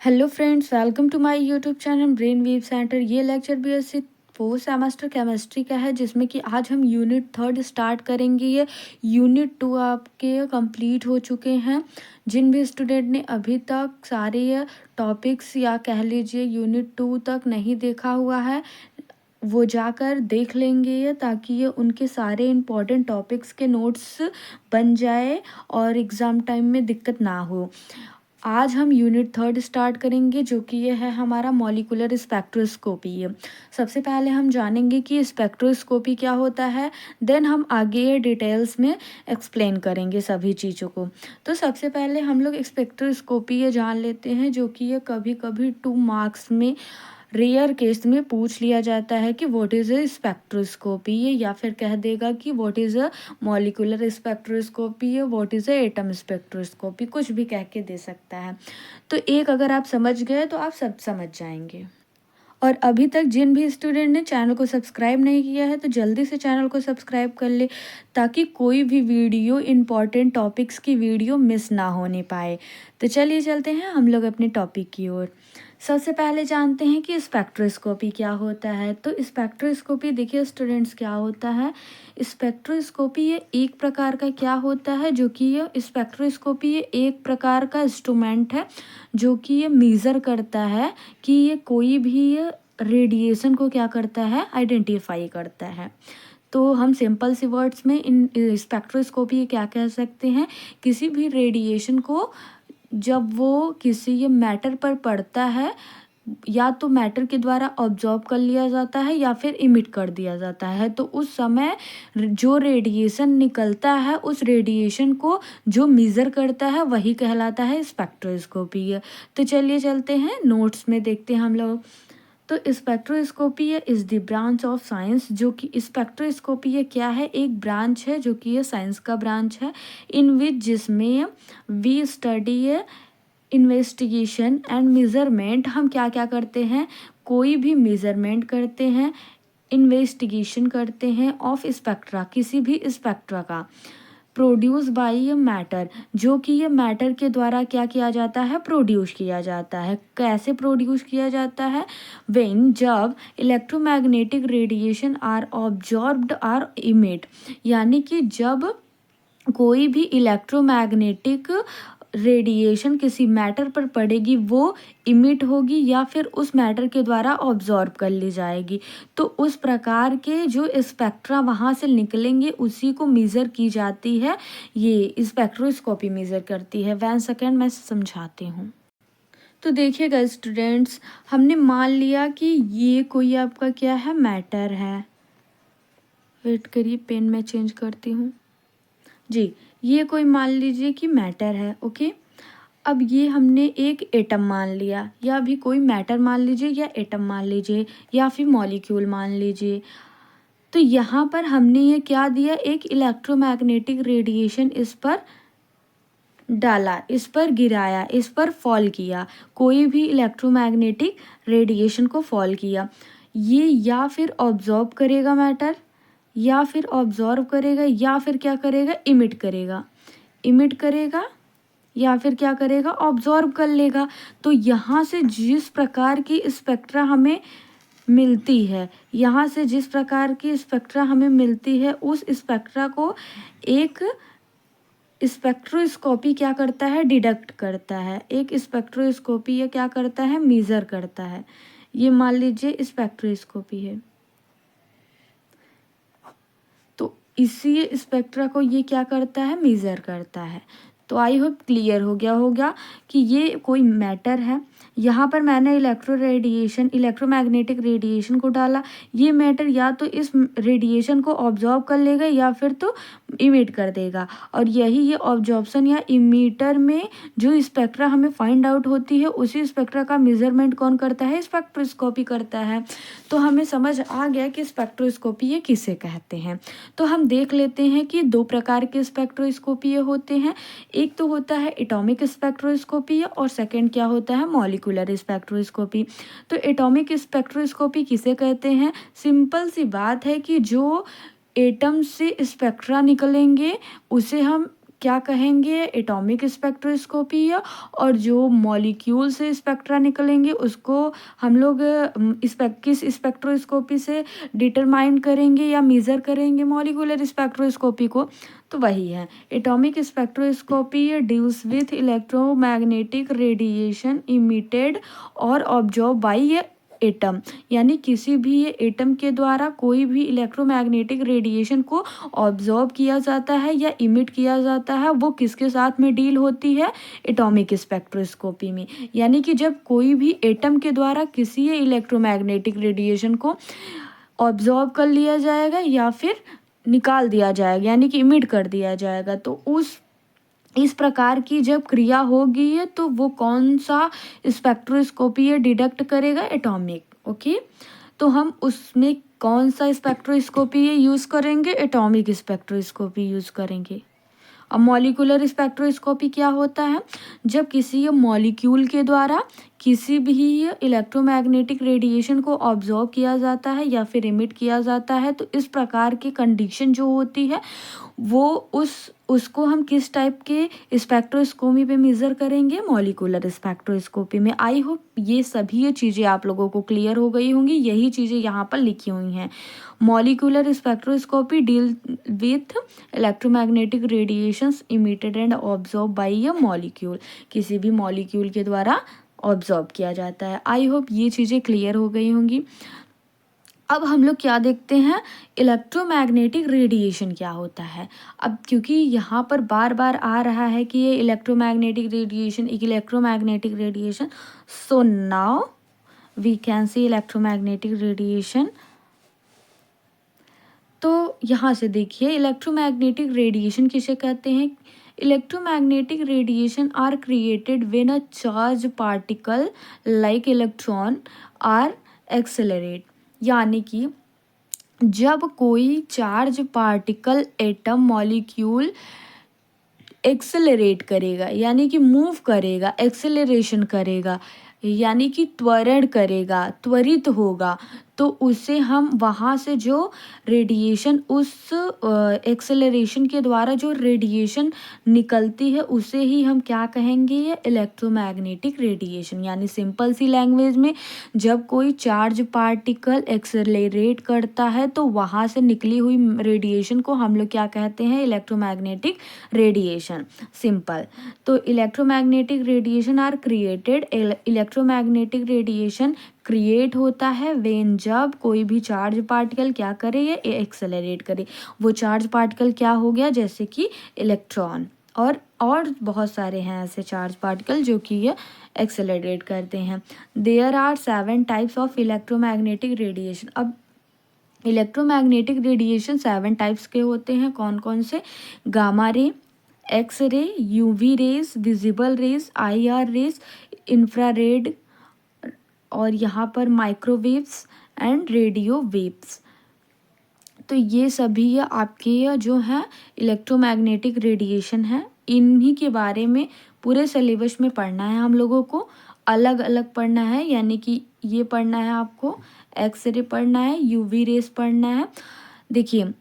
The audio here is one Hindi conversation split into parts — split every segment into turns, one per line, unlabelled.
Hello friends, welcome to my YouTube channel brain wave centre. ये lecture BSc fourth semester chemistry का है, जिसमें कि आज हम यूनिट थर्ड स्टार्ट करेंगे। ये यूनिट टू आपके कंप्लीट हो चुके हैं। जिन भी स्टूडेंट ने अभी तक सारे ये टॉपिक्स या कह लीजिए यूनिट टू तक नहीं देखा हुआ है, वो जाकर देख लेंगे ये, ताकि ये उनके सारे इम्पोर्टेंट टॉपिक्स के नोट्स बन जाए और एग्ज़ाम टाइम में दिक्कत ना हो। आज हम यूनिट थर्ड स्टार्ट करेंगे, जो कि ये है हमारा मॉलिक्यूलर स्पेक्ट्रोस्कोपी। है सबसे पहले हम जानेंगे कि स्पेक्ट्रोस्कोपी क्या होता है, देन हम आगे ये डिटेल्स में एक्सप्लेन करेंगे सभी चीज़ों को। तो सबसे पहले हम लोग स्पेक्ट्रोस्कोपी ये जान लेते हैं, जो कि ये कभी कभी 2 मार्क्स में रेयर केस में पूछ लिया जाता है कि व्हाट इज़ अ स्पेक्ट्रोस्कोपी, या फिर कह देगा कि what is a molecular spectroscopy, या what is a atom spectroscopy, कुछ भी कह के दे सकता है। तो एक अगर आप समझ गए तो आप सब समझ जाएंगे। और अभी तक जिन भी स्टूडेंट ने चैनल को सब्सक्राइब नहीं किया है, तो जल्दी से चैनल को सब्सक्राइब कर ले, ताकि कोई भी वीडियो इम्पॉर्टेंट टॉपिक्स की वीडियो मिस ना होने पाए। तो चलिए चलते हैं हम लोग अपने टॉपिक की ओर। सबसे पहले जानते हैं कि स्पेक्ट्रोस्कोपी क्या होता है। तो स्पेक्ट्रोस्कोपी देखिए स्टूडेंट्स, क्या होता है स्पेक्ट्रोस्कोपी, ये एक प्रकार का क्या होता है, जो कि ये स्पेक्ट्रोस्कोपी ये एक प्रकार का इंस्ट्रूमेंट है, जो कि ये मेज़र करता है कि ये कोई भी रेडिएशन को क्या करता है, आइडेंटिफाई करता है। तो हम सिंपल सी वर्ड्स में इन स्पेक्ट्रोस्कोपी क्या कह सकते हैं, किसी भी रेडिएशन को जब वो किसी ये मैटर पर पड़ता है, या तो मैटर के द्वारा ऑब्जॉर्ब कर लिया जाता है या फिर इमिट कर दिया जाता है, तो उस समय जो रेडिएशन निकलता है, उस रेडिएशन को जो मेज़र करता है वही कहलाता है स्पेक्ट्रोस्कोपी। तो चलिए चलते हैं नोट्स में, देखते हैं हम लोग। तो spectroscopy is the branch of science, जो कि स्पेक्ट्रोस्कोपी ये क्या है, एक ब्रांच है, जो कि ये साइंस का ब्रांच है, इन विच जिसमें we study investigation and measurement, हम क्या क्या करते हैं, कोई भी मेज़रमेंट करते हैं, इन्वेस्टिगेशन करते हैं ऑफ स्पेक्ट्रा, किसी भी स्पेक्ट्रा का, प्रोड्यूस बाय ये मैटर, जो कि ये मैटर के द्वारा क्या किया जाता है, प्रोड्यूस किया जाता है। कैसे प्रोड्यूस किया जाता है, व्हेन जब electromagnetic radiation are absorbed are emit, यानी कि जब कोई भी इलेक्ट्रोमैग्नेटिक रेडिएशन किसी मैटर पर पड़ेगी, वो इमिट होगी या फिर उस मैटर के द्वारा ऑब्जॉर्ब कर ली जाएगी, तो उस प्रकार के जो स्पेक्ट्रा वहाँ से निकलेंगे उसी को मेज़र की जाती है, ये स्पेक्ट्रोस्कोपी मेज़र करती है। 1 सेकेंड मैं समझाती हूँ। तो देखिएगा स्टूडेंट्स, हमने मान लिया कि ये कोई आपका क्या है, मैटर है। वेट करिए, पेन मैं चेंज करती हूँ जी। ये कोई मान लीजिए कि मैटर है, ओके। अब ये हमने एक एटम मान लिया, या भी कोई मैटर मान लीजिए, या एटम मान लीजिए, या फिर मॉलिक्यूल मान लीजिए। तो यहाँ पर हमने ये क्या दिया, एक इलेक्ट्रोमैग्नेटिक रेडिएशन इस पर डाला, इस पर गिराया, इस पर फॉल किया, कोई भी इलेक्ट्रोमैग्नेटिक रेडिएशन को फॉल किया। ये या फिर ऑब्जॉर्ब करेगा मैटर, या फिर ऑब्जॉर्व करेगा, या फिर क्या करेगा, इमिट करेगा, इमिट करेगा, या फिर क्या करेगा, ऑब्जॉर्व कर लेगा। तो यहाँ से जिस प्रकार की स्पेक्ट्रा हमें मिलती है, यहाँ से जिस प्रकार की स्पेक्ट्रा हमें मिलती है, उस स्पेक्ट्रा को एक स्पेक्ट्रोस्कोपी क्या करता है, डिडक्ट करता है। एक स्पेक्ट्रोस्कोपी ये क्या करता है, मेज़र करता है। ये मान लीजिए स्पेक्ट्रोस्कोपी है, तो इसी स्पेक्ट्रा को ये क्या करता है, मेज़र करता है। तो आई होप क्लियर हो गया होगा कि ये कोई मैटर है, यहाँ पर मैंने इलेक्ट्रोमैग्नेटिक रेडिएशन को डाला। ये मैटर या तो इस रेडिएशन को ऑब्जॉर्व कर लेगा या फिर तो इमिट कर देगा, और यही ये ऑब्जॉर्प्शन या इमीटर में जो स्पेक्ट्रा हमें फाइंड आउट होती है, उसी स्पेक्ट्रा का मेजरमेंट कौन करता है, स्पेक्ट्रोस्कोपी करता है। तो हमें समझ आ गया कि स्पेक्ट्रोस्कोपी ये किसे कहते हैं। तो हम देख लेते हैं कि 2 प्रकार के स्पेक्ट्रोस्कोपी होते हैं। एक तो होता है एटॉमिक स्पेक्ट्रोस्कोपी, और सेकंड क्या होता है, मॉलिक्यूलर स्पेक्ट्रोस्कोपी। तो एटॉमिक स्पेक्ट्रोस्कोपी किसे कहते हैं, सिंपल सी बात है कि जो एटम से स्पेक्ट्रा निकलेंगे उसे हम क्या कहेंगे, एटॉमिक स्पेक्ट्रोस्कोपी है। और जो मॉलिक्यूल से स्पेक्ट्रा निकलेंगे उसको हम लोग किस स्पेक्ट्रोस्कोपी से डिटरमाइन करेंगे या मेज़र करेंगे मॉलिक्यूलर स्पेक्ट्रोस्कोपी को, तो वही है atomic spectroscopy deals with electromagnetic radiation emitted और ऑब्जर्व बाय एटम, यानी किसी भी ये एटम के द्वारा कोई भी इलेक्ट्रोमैग्नेटिक रेडिएशन को ऑब्जर्व किया जाता है या इमिट किया जाता है, वो किसके साथ में डील होती है, एटॉमिक स्पेक्ट्रोस्कोपी में। यानी कि जब कोई भी एटम के द्वारा किसी इलेक्ट्रोमैग्नेटिक रेडिएशन को ऑब्जर्व कर लिया जाएगा या फिर निकाल दिया जाएगा, यानी कि इमिट कर दिया जाएगा, तो इस प्रकार की जब क्रिया होगी है तो वो कौन सा स्पेक्ट्रोस्कोपी है डिडक्ट करेगा, एटॉमिक। ओके, तो हम उसमें कौन सा स्पेक्ट्रोस्कोपी यूज़ करेंगे, एटॉमिक स्पेक्ट्रोस्कोपी यूज़ करेंगे। अब मॉलिक्यूलर स्पेक्ट्रोस्कोपी क्या होता है, जब किसी मॉलिक्यूल के द्वारा किसी भी इलेक्ट्रोमैग्नेटिक रेडिएशन को ऑब्जर्व किया जाता है या फिर इमिट किया जाता है, तो इस प्रकार की कंडीशन जो होती है वो उसको हम किस टाइप के स्पेक्ट्रोस्कोपी पे मेज़र करेंगे, मॉलिक्यूलर स्पेक्ट्रोस्कोपी में। आई होप ये सभी ये चीज़ें आप लोगों को क्लियर हो गई होंगी, यही चीज़ें यहाँ पर लिखी हुई हैं। Molecular spectroscopy deal with electromagnetic radiations emitted and observe by a molecule, किसी भी मॉलिक्यूल के द्वारा ऑब्जर्व किया जाता है। आई होप ये चीज़ें क्लियर हो गई होंगी। अब हम लोग क्या देखते हैं, इलेक्ट्रोमैग्नेटिक रेडिएशन क्या होता है। अब क्योंकि यहाँ पर बार बार आ रहा है कि ये electromagnetic radiation, so now we can see electromagnetic radiation. तो यहाँ से देखिए इलेक्ट्रोमैग्नेटिक रेडिएशन किसे कहते हैं। Electromagnetic radiation are created when a charge particle like electron are accelerate, यानी कि जब कोई charge particle atom molecule accelerate करेगा, यानी कि मूव करेगा, एक्सेलरेशन करेगा, यानी कि त्वरण करेगा, त्वरित होगा, तो उसे हम वहाँ से जो रेडिएशन उस एक्सेलरेशन के द्वारा जो रेडिएशन निकलती है उसे ही हम क्या कहेंगे, ये इलेक्ट्रोमैग्नेटिक रेडिएशन। यानी सिंपल सी लैंग्वेज में जब कोई चार्ज पार्टिकल एक्सेलरेट करता है तो वहाँ से निकली हुई रेडिएशन को हम लोग क्या कहते हैं, इलेक्ट्रोमैग्नेटिक रेडिएशन। सिंपल। तो electromagnetic radiation are created, electromagnetic radiation create होता है व्हेन, जब कोई भी चार्ज पार्टिकल क्या करे, ये एक्सेलरेट करे। वो चार्ज पार्टिकल क्या हो गया, जैसे कि इलेक्ट्रॉन और बहुत सारे हैं ऐसे चार्ज पार्टिकल जो कि ये एक्सेलरेट करते हैं। There are 7 types of electromagnetic radiation. अब इलेक्ट्रोमैग्नेटिक रेडिएशन 7 टाइप्स के होते हैं, कौन कौन से, gamma ray, X ray, UV rays, visible rays, IR rays, infrared, और यहाँ पर माइक्रोवेव्स एंड रेडियो वेव्स। तो ये सभी आपके जो है इलेक्ट्रोमैग्नेटिक रेडिएशन है, इन्हीं के बारे में पूरे सिलेबस में पढ़ना है हम लोगों को, अलग अलग पढ़ना है। यानी कि ये पढ़ना है आपको, एक्सरे पढ़ना है, यूवी रेस पढ़ना है। देखिए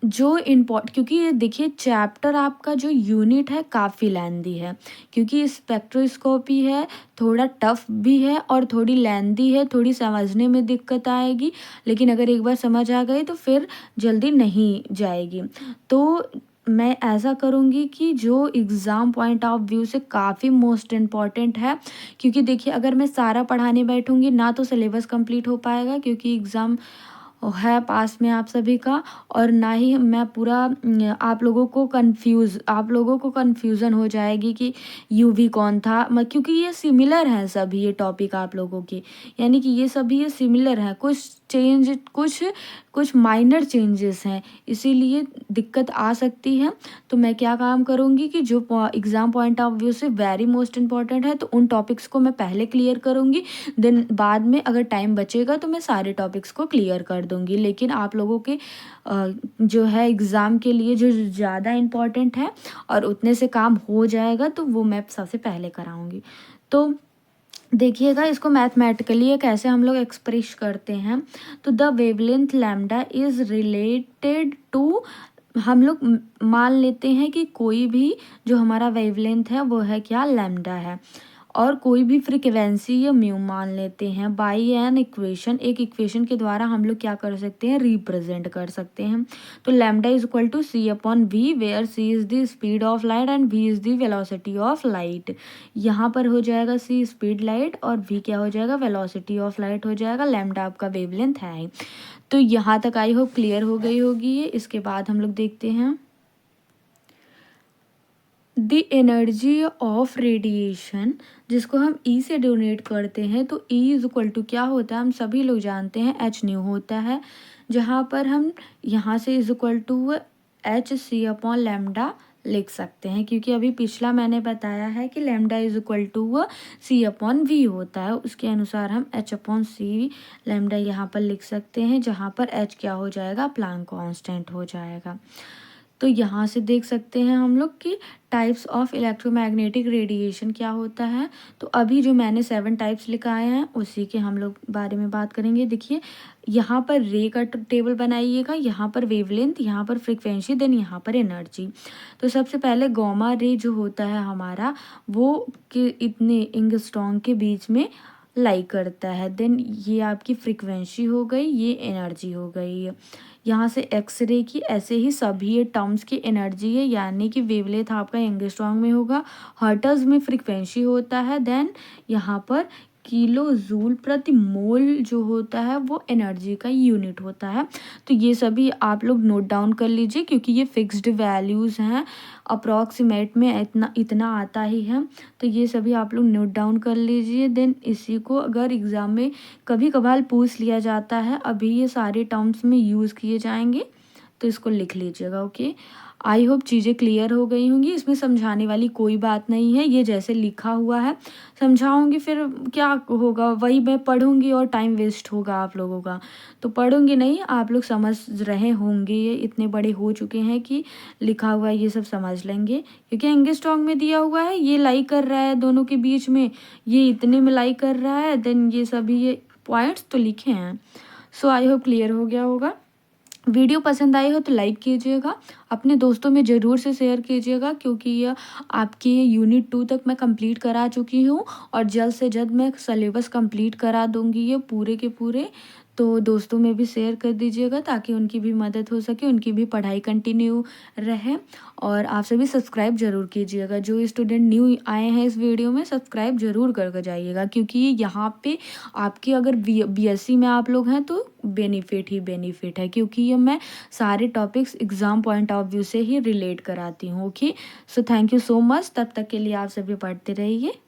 जो क्योंकि ये देखिए चैप्टर आपका जो यूनिट है काफ़ी लेंदी है, क्योंकि स्पेक्ट्रोस्कोपी है, थोड़ा टफ भी है और थोड़ी लेंदी है, थोड़ी समझने में दिक्कत आएगी, लेकिन अगर एक बार समझ आ गई तो फिर जल्दी नहीं जाएगी। तो मैं ऐसा करूँगी कि जो एग्ज़ाम पॉइंट ऑफ व्यू से काफ़ी मोस्ट इम्पॉर्टेंट है, क्योंकि देखिए अगर मैं सारा पढ़ाने बैठूँगी ना तो सिलेबस कंप्लीट हो पाएगा, क्योंकि एग्ज़ाम है पास में आप सभी का, और ना ही मैं पूरा आप लोगों को कन्फ्यूज़न हो जाएगी कि यूवी कौन था, क्योंकि ये सिमिलर हैं सभी ये टॉपिक आप लोगों के, यानी कि ये सभी ये सिमिलर हैं, कुछ माइनर चेंजेस हैं, इसीलिए दिक्कत आ सकती है। तो मैं क्या काम करूँगी कि जो एग्ज़ाम पॉइंट ऑफ व्यू से वेरी मोस्ट इम्पॉर्टेंट है तो उन टॉपिक्स को मैं पहले क्लियर करूँगी, देन बाद में अगर टाइम बचेगा तो मैं सारे टॉपिक्स को क्लियर कर दूँगी। लेकिन आप लोगों के जो है एग्ज़ाम के लिए जो ज़्यादा इम्पॉर्टेंट है और उतने से काम हो जाएगा तो वो मैं सबसे पहले कराऊँगी। तो देखिएगा इसको मैथमेटिकली कैसे हम लोग एक्सप्रेस करते हैं। तो the wavelength lambda is related to हम लोग मान लेते हैं कि कोई भी जो हमारा वेवलेंथ है वो है क्या, लैम्डा है, और कोई भी फ्रीक्वेंसी या म्यू मान लेते हैं बाई एन इक्वेशन। एक इक्वेशन के द्वारा हम लोग क्या कर सकते हैं, रिप्रेजेंट कर सकते हैं। तो lambda is equal to C upon V, where C is the speed of light and V is the velocity of light. यहाँ पर हो जाएगा सी स्पीड लाइट और वी क्या हो जाएगा, वेलोसिटी ऑफ लाइट हो जाएगा। लैम्डा आपका वेवलेंथ है। तो यहाँ तक आई होप क्लियर हो गई होगी ये। इसके बाद हम लोग देखते हैं द एनर्जी ऑफ रेडिएशन, जिसको हम ई से डोनेट करते हैं। तो ई इज इक्वल टू क्या होता है, हम सभी लोग जानते हैं एच न्यू होता है, जहाँ पर हम यहाँ से is equal to H C upon lambda लिख सकते हैं, क्योंकि अभी पिछला मैंने बताया है कि lambda is equal to C upon V होता है। उसके अनुसार हम एच अपॉन सी लैम्डा यहाँ पर लिख सकते हैं, जहाँ पर एच क्या हो जाएगा, प्लैंक कांस्टेंट हो जाएगा। तो यहाँ से देख सकते हैं हम लोग कि टाइप्स ऑफ इलेक्ट्रोमैग्नेटिक रेडिएशन क्या होता है। तो अभी जो मैंने 7 टाइप्स लिखाए हैं उसी के हम लोग बारे में बात करेंगे। देखिए यहाँ पर रे का टेबल बनाइएगा, यहाँ पर वेवलेंथ, यहाँ पर फ्रीक्वेंसी, देन यहाँ पर एनर्जी। तो सबसे पहले गामा रे जो होता है हमारा, वो कि इतने एंगस्ट्रॉम के बीच में लाई करता है। देन ये आपकी फ्रीक्वेंसी हो गई, ये एनर्जी हो गई। यहाँ से एक्सरे की ऐसे ही सभी ये टर्म्स की एनर्जी है, यानी कि वेवलेंथ आपका एंगस्ट्रॉम में होगा, हर्ट्ज में फ्रीक्वेंसी होता है, देन यहाँ पर किलो जूल प्रति मोल जो होता है वो एनर्जी का यूनिट होता है। तो ये सभी आप लोग नोट डाउन कर लीजिए, क्योंकि ये फिक्स्ड वैल्यूज़ हैं, अप्रॉक्सीमेट में इतना इतना आता ही है। तो ये सभी आप लोग नोट डाउन कर लीजिए। देन इसी को अगर एग्ज़ाम में कभी कभार पूछ लिया जाता है, अभी ये सारे टर्म्स में यूज़ किए जाएंगे, तो इसको लिख लीजिएगा। ओके, आई होप चीज़ें क्लियर हो गई होंगी। इसमें समझाने वाली कोई बात नहीं है, ये जैसे लिखा हुआ है समझाऊंगी, फिर क्या होगा, वही मैं पढ़ूंगी और टाइम वेस्ट होगा आप लोगों का। तो पढ़ूंगी नहीं, आप लोग समझ रहे होंगे, ये इतने बड़े हो चुके हैं कि लिखा हुआ ये सब समझ लेंगे, क्योंकि एंगस्ट्रॉम में दिया हुआ है, ये लाई कर रहा है दोनों के बीच में, ये इतने में लाई कर रहा है, देन ये सभी ये पॉइंट्स तो लिखे हैं। सो आई होप क्लियर हो गया होगा। वीडियो पसंद आई हो तो लाइक कीजिएगा, अपने दोस्तों में ज़रूर से शेयर कीजिएगा, क्योंकि ये आपकी यूनिट 2 तक मैं कंप्लीट करा चुकी हूँ और जल्द से जल्द मैं सिलेबस कंप्लीट करा दूँगी ये पूरे के पूरे। तो दोस्तों में भी शेयर कर दीजिएगा ताकि उनकी भी मदद हो सके, उनकी भी पढ़ाई कंटिन्यू रहे। और आप सभी सब्सक्राइब ज़रूर कीजिएगा, जो स्टूडेंट न्यू आए हैं इस वीडियो में सब्सक्राइब ज़रूर कर जाइएगा, क्योंकि यहाँ पे आपकी अगर बीएससी में आप लोग हैं तो बेनिफिट ही बेनिफिट है, क्योंकि ये मैं सारे topics exam point of view से ही रिलेट कराती हूँ। Okay, so thank you so much. तब तक के लिए आप सभी पढ़ते रहिए।